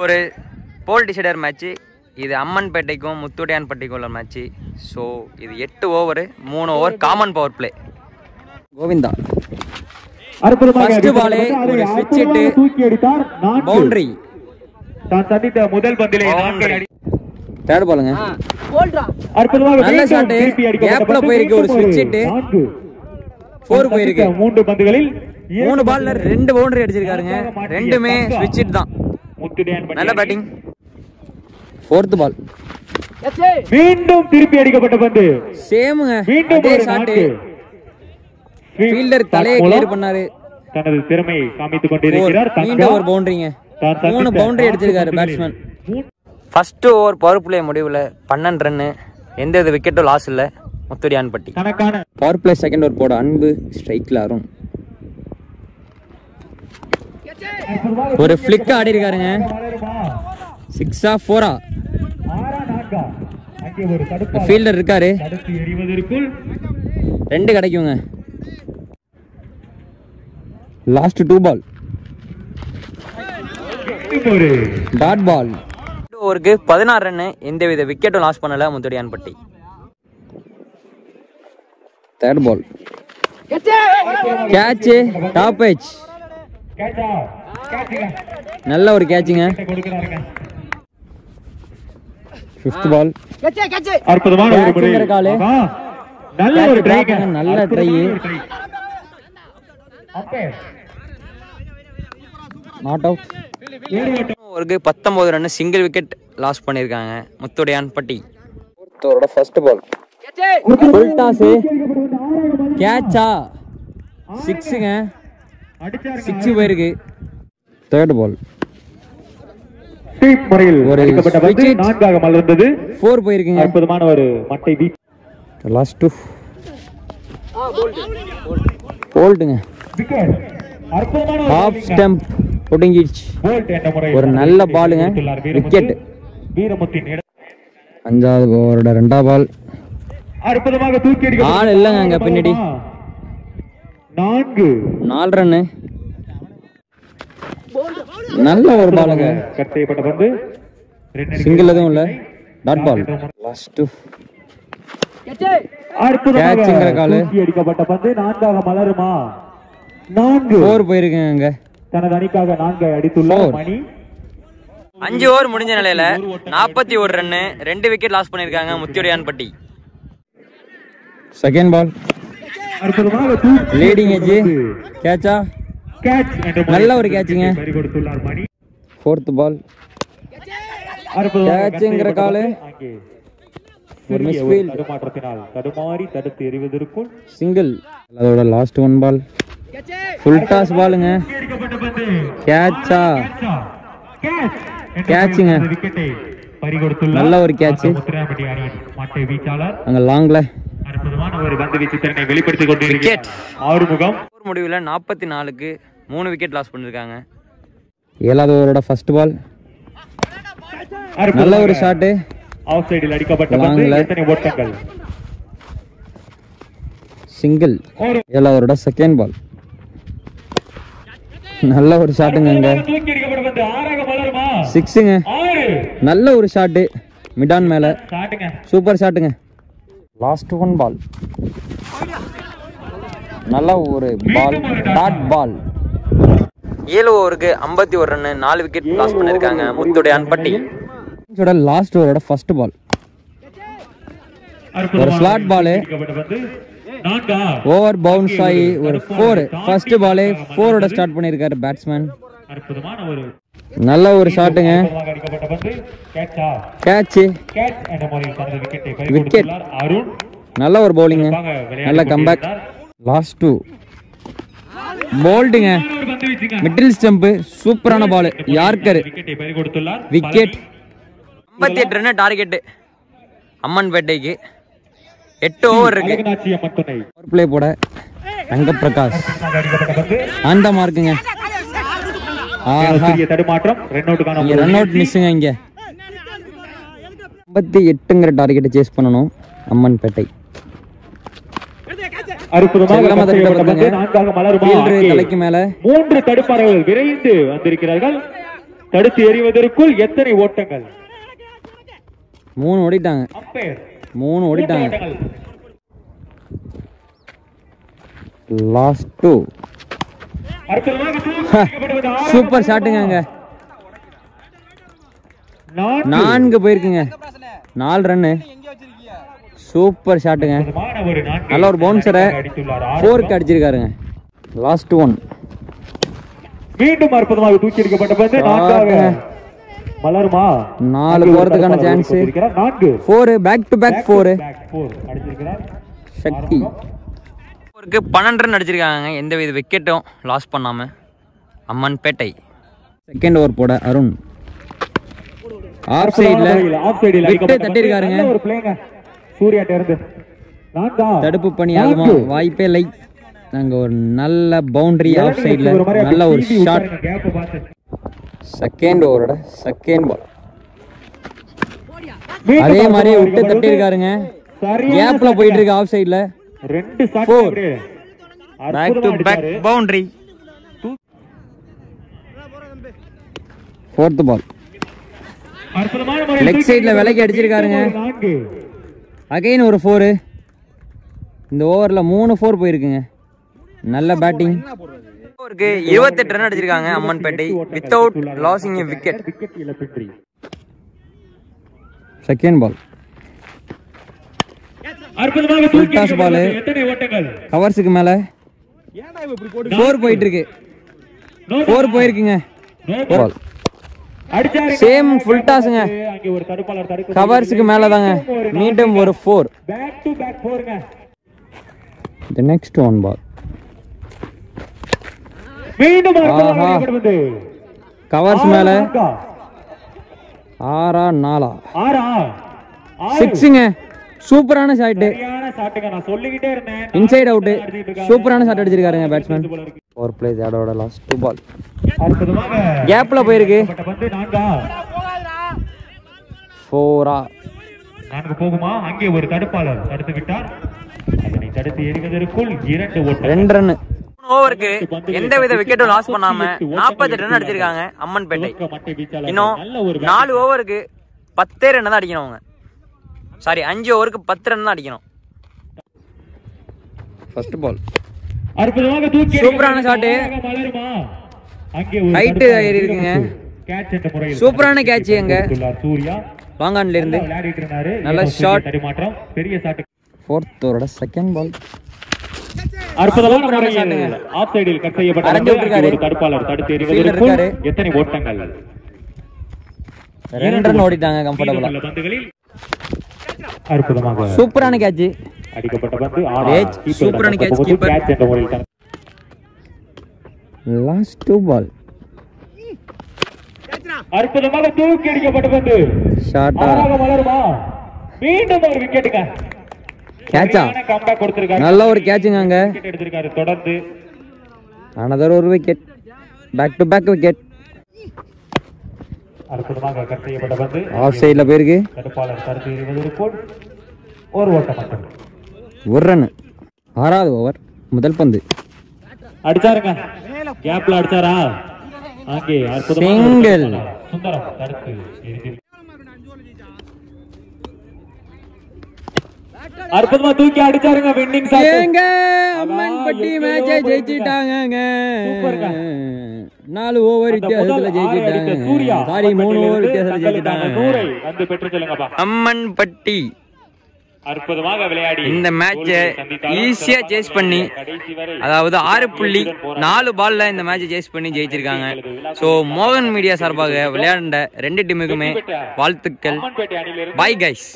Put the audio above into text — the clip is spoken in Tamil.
ஒரு போல் டிசைடர் மேட்ச். இது அம்மன்பேட்டைக்கும் முத்துடையான்பட்டிக்கும் உள்ள மேட்ச். ஸோ இது 8 over 3 over common power play. Govinda first பாலே ஒரு ஸ்விட்ச் ஹிட் பவுண்டரி. தான் சந்தித்த முதல் பந்திலே தேர்ட் பாலுங்க. நல்ல ஷாட் கேப்ல போயிருக்கு. ஒரு ஸ்விட்ச் ஹிட் 4 போயிருக்கு. 3 பந்துகளில் 3 பால்ல 2 பவுண்டரி அடிச்சிருக்காருங்க. ரெண்டுமே ஸ்விட்ச் ஹிட் தான். நல்ல பேட்டிங். ஃபோர்த் பால் மீண்டும் திருப்பி அடிக்கப்பட்ட பந்து சேமுங்க. அதே ஷாட் ஃபீல்டர் தலையை கிளியர் பண்ணாரு. தனது திறமையை காமித்துக் கொண்டிருக்கிறார். மீண்டும் ஒரு பவுண்டரிங்க. 3 பவுண்டரி அடிச்சிருக்காரு batsman. First over power play முடிவுல 12 ரன். எந்த விக்கெட்டும் லாஸ் இல்ல. முத்துடையான்பட்டி பவர் பிளே செகண்ட் ஓவர் போட அன்பு ஸ்ட்ரைக்ல அருண் ஒரு ஃபிளிக் ஆடி இருக்காருங்க. 6 4 ஃபீல்டர் இருக்காரு. 2 கிடைக்குங்க. Last 2 ball dot ball. ஓவருக்கு 16 ரன். எந்தவித விக்கெட்டும் லாஸ் பண்ணல Muthudaiyanpatti. Third ball catch top edge. நல்ல ஒரு கேட்சுங்க. ஃபிஃப்த் பால் அற்புதமான ஒரு முறை. நல்ல ஒரு ட்ரை. நல்ல ட்ரை. Not out. ஓவருக்கு 19 ரன். சிங்கிள் விக்கெட் லாஸ் பண்ணிருக்காங்க முத்துடையான்பட்டி. ஃபோர்த்தோட ஃபர்ஸ்ட் பால் ஃபுல் டாஸ் கேட்சா 6ங்க. 6 போயிருக்கு. தேர்ட் பால் டீப் முறையில் அடிக்கப்பட்ட பந்து 4ஆக மலர்ந்தது. 4 போயிருக்குங்க. அற்புதமான ஒரு மட்டை வீச். லாஸ்ட் 2 போல்டுங்க. விக்கெட். அற்புதமான ஹாஃப் ஸ்டம்ப் ஒடுங்கிடுச்சு. போல்ட் என்ற முறை ஒரு நல்ல பாலுங்க. விக்கெட். வீரமுத்தின் 5வது ஓவரோட 2வது பால் அற்புதமாக தூக்கி அடிக்கப்பட்ட ஆள் இல்லங்க அங்க பின்னாடி. 4 ரன். நல்ல ஒரு பாலுங்க. கட் செய்யப்பட்ட பந்து சிங்கிள் எதுவும் இல்ல. Dot ball. லாஸ்ட் அற்புதமாக தூக்கி அடிக்கப்பட்ட பந்து 4ஆக மலருமா? 4 போயிருக்குங்க அங்க. தனது அணிக்காக 4 அடித்துள்ளார் மணி. 5 ஓவர் முடிஞ்ச நிலையில 41 ரன். 2 விக்கெட் லாஸ் பண்ணிருக்காங்க முத்துடையான்பட்டி. செகண்ட் பால் அற்புதமாக லீடிங் எட்ஜ் கேட்சா. நல்ல ஒரு கேட்சுங்க. ஃபோர்த் பால் கேட்சுங்கிற காலு ஒரு மிஸ் ஃபீல்ட். தடுமாறி தடுத்து எறிவதற்குள் சிங்கிள். அதோட லாஸ்ட் 1 பால் ஃபுல் டாஸ் பாலுங்க. கேட்சா கேட்சுங்க. நல்ல ஒரு கேட்ச். அங்க லாங்ல அற்புதமான ஒரு பந்து வீச்சு திறனை வெளிப்படுத்திக் கொண்டிருக்கிறார் ஆறுமுகம். முடிவுல 44க்கு 3 விக்கெட் லாஸ் பண்ணிருக்காங்க. 7வது ஓவரோட ஃபர்ஸ்ட் பால் நல்ல ஒரு ஷாட். ஆஃப் சைடில் அடிக்கப்பட்ட பந்து. எத்தனை ஓட்டங்கள்? சிங்கிள். 7வது ஓவரோட செகண்ட் பால் நல்ல ஒரு ஷாட்டுங்க அங்க. 6ங்க. நல்ல ஒரு ஷாட் மிடான் மேல. சூப்பர் ஷாட்டுங்க. லாஸ்ட் 1 பால் நல்ல ஒரு பால் டாட் பால். 7 ஓவருக்கு 51 ரன். 4 விக்கெட் லாஸ் பண்ணிருக்காங்க முத்துடையான்பட்டி. லாஸ்ட் ஓவரோட ஃபர்ஸ்ட் பால் ஒரு ஸ்லாட் பால். ஓவர் பவுன்ஸ் ஆகி ஒரு 4. ஃபர்ஸ்ட் பாலே 4ஓட ஸ்டார்ட் பண்ணிருக்காரு பேட்ஸ்மேன். நல்ல ஒரு ஷாட்டுங்க. Catch wicket. நல்ல ஒரு பவுலிங். நல்ல கம்பேக். லாஸ்ட் 2 போல்டுங்க. மிடில் ஸ்டம்ப் சூப்பரான ball. Yorker wicket. 58 run target அம்மன்பேட்டைக்கு. 8 ஓவர் இருக்கு. பவர் பிளே போட ரங்க பிரகாஷ் அந்த மார்க்குங்க. ரன் அவுட் மிஸ்ஸுங்க இங்க. 58ங்கிற டார்கெட்டை சேஸ் பண்ணணும் அம்மன்பேட்டை. தலைக்கு மேல 3 தடுப்பாளர்கள் விரைந்து வந்திருக்கிறார்கள். தடுத்து எறிவதற்குள் எத்தனை ஓட்டங்கள்? 3 ஓடிட்டாங்க. அம்பையர் 3 ஓடிட்டாங்க. லாஸ்ட் 2. சூப்பர் ஷாட்டுங்க. 4 போயிருக்குங்க. 4 ரன்னு. சூப்பர் ஷாட்டுங்க. நல்ல ஒரு பவுன்சரை 4க்கு அடிச்சிருக்காருங்க. லாஸ்ட் 1. மீண்டும் அற்புதமாக தூக்கி எடுக்கப்பட்ட பந்து 4 மலருமா? 4 போறதுக்கான சான்ஸ். 4 பேக் டு பேக் 4 அடிச்சிருக்கிறார் சக்தி. 12 ரன் அடிச்சிருக்காங்க. எந்த வித விக்கெட்டும் லாஸ் பண்ணாம. அம்மன்பேட்டை. செகண்ட் ஓவர் போட அருண் ஆஃப் சைடுல விட்டு தட்டிருக்காருங்க. ஒரு பிளேங்க சூர்யாட்ட இருந்து தடுப்பு பண்ணி ஆகுமா? வாய்ப்பே இல்லை. நாங்க ஒரு நல்ல பவுண்டரி ஆஃப் சைடுல நல்ல ஒரு ஷாட். செகண்ட் ஓவரோட செகண்ட் பால் அதே மாதிரி விட்டு தட்டிருக்காருங்க. கேப்ல போயிட்டு இருக்கு ஆஃப் சைடுல. 2 shot. Back to back boundary. Fourth ball leg சைடுல விலைக்கு அடிச்சிருக்காருங்க. அகைன் ஒரு 4. இந்த ஓவர்ல 3 4 போயிருக்குங்க. நல்ல பேட்டிங். ஓவருக்கு 28 ரன் அடிச்சிருக்காங்க Ammanpettai without losing a wicket. Second ball full toss ball. கவர்ஸுக்கு மேல 4 போயிட்டு இருக்கு. 4 போயிருக்குங்க. பால் சேம் ஃபுல் டாஸ்ங்க. கவர்ஸுக்கு மேல தாங்க. மீண்டும் ஒரு 4. பேக் டு பேக் 4ங்க. தி நெக்ஸ்ட் ஒன் பால் மீண்டும் கவர்ஸ் மேல 6 4 6ங்க. சூப்பரான ஷாட். நான் சொல்லிக்கிட்டே இருந்தேன். Inside out. சூப்பரான ஷாட் அடிச்சிருக்காருங்க பேட்ஸ்மேன். ஓவர் பிளே அதோட லாஸ்ட் 2 பால் கேப்ல போயிருக்கு. 4 4 போகுமா? அங்கே ஒரு தடுப்பாளர் தடுத்து விட்டார். அதனை தடுத்து எறிவதற்குள் 2 ஓட்டம். 2 ரன். ஓவருக்கு எந்தவித விக்கெட்டும் லாஸ் பண்ணாம 48 ரன் அடிச்சிருக்காங்க அம்மன்பேட்டை. இன்னும் 4 ஓவருக்கு 10 ரன் தான் அடிக்கணும் அவங்க. சாரி 5 ஓவருக்கு 10 ரன் தான் அடிக்கணும். ஃபர்ஸ்ட் பால் அற்புதமாக தூக்கி சூப்பரான ஷாட். ஹைட் ஏறி இருக்குங்க. கேட்ச் என்ற முறையில் சூப்பரான கேட்ச் அங்க சூர்யா வாங்கான்ல இருந்து. விளையாடிட்டு இருந்தாரு. நல்ல ஷாட். தடுமாற்றம் பெரிய ஷாட். ஃபோர்த் ஓவரோட செகண்ட் பால் அற்புதமான முறையில் ஆஃப் சைடில் கட் செய்யப்பட்ட ஒரு தடுப்பாளர் தடுத்து எறிவதற்குள் எத்தனை ஓட்டங்கள்? 2 ரன் ஓடிட்டாங்க கம்ஃபர்ட்டபிளா. பந்துகளில் அற்புதமாக சூப்பரான கேட்ச். அடிக்கப்பட்ட பந்து சூப்பரான கேட்ச். கீப்பர் கேட்ச் என்ற முறையில் லாஸ்ட் 2 பால் அற்புதமாக தூக்கி அடிக்கப்பட்ட பந்து ஷாட் மலருமா? மீண்டும் ஒரு விக்கெட்டுங்க. கேட்சா கம்பேக் கொடுத்திருக்காரு. நல்ல ஒரு கேட்சுங்க அங்க. விக்கெட் எடுத்திருக்காரு. தொடர்ந்து another ஒரு wicket. Back to back wicket. அற்புதமாக கட் செய்யப்பட்ட பந்து ஆஃப் சைடுல போயிருக்கு. தடுப்பாளர் தடுத்து எறிவதற்குள் ஒரு ஓட்டம் மட்டும். 1 ரன். 6வது ஓவர் முதல் பந்து அடிச்சாருங்க. கேப்ல அடிச்சாரா? அங்கே சிங்கிள். சுந்தரம் தடுத்து எறிந்து அற்புதமா தூக்கி அடிச்சாருங்க. Winning shot. ஏங்க அம்மன்பட்டி மேட்சை ஜெயிச்சிட்டாங்க. 4 ஓவர் வித்தியாசத்துல ஜெயிச்சிட்டாங்க. சாரி 3 ஓவர் வித்தியாசத்துல ஜெயிச்சிட்டாங்க. 100 வந்து பெற்று செல்லுங்கப்பா. அம்மன்பட்டி அற்புதமாக விளையாடி இந்த மேட்சை ஈஸியா சேஸ் பண்ணி, அதாவது 6.4 பால்ல இந்த மேட்சை சேஸ் பண்ணி ஜெயிச்சிருக்காங்க. ஸோ மோகன் மீடியா சார்பாக விளையாண்ட 2 டீமுக்குமே வாழ்த்துக்கள். Bye guys.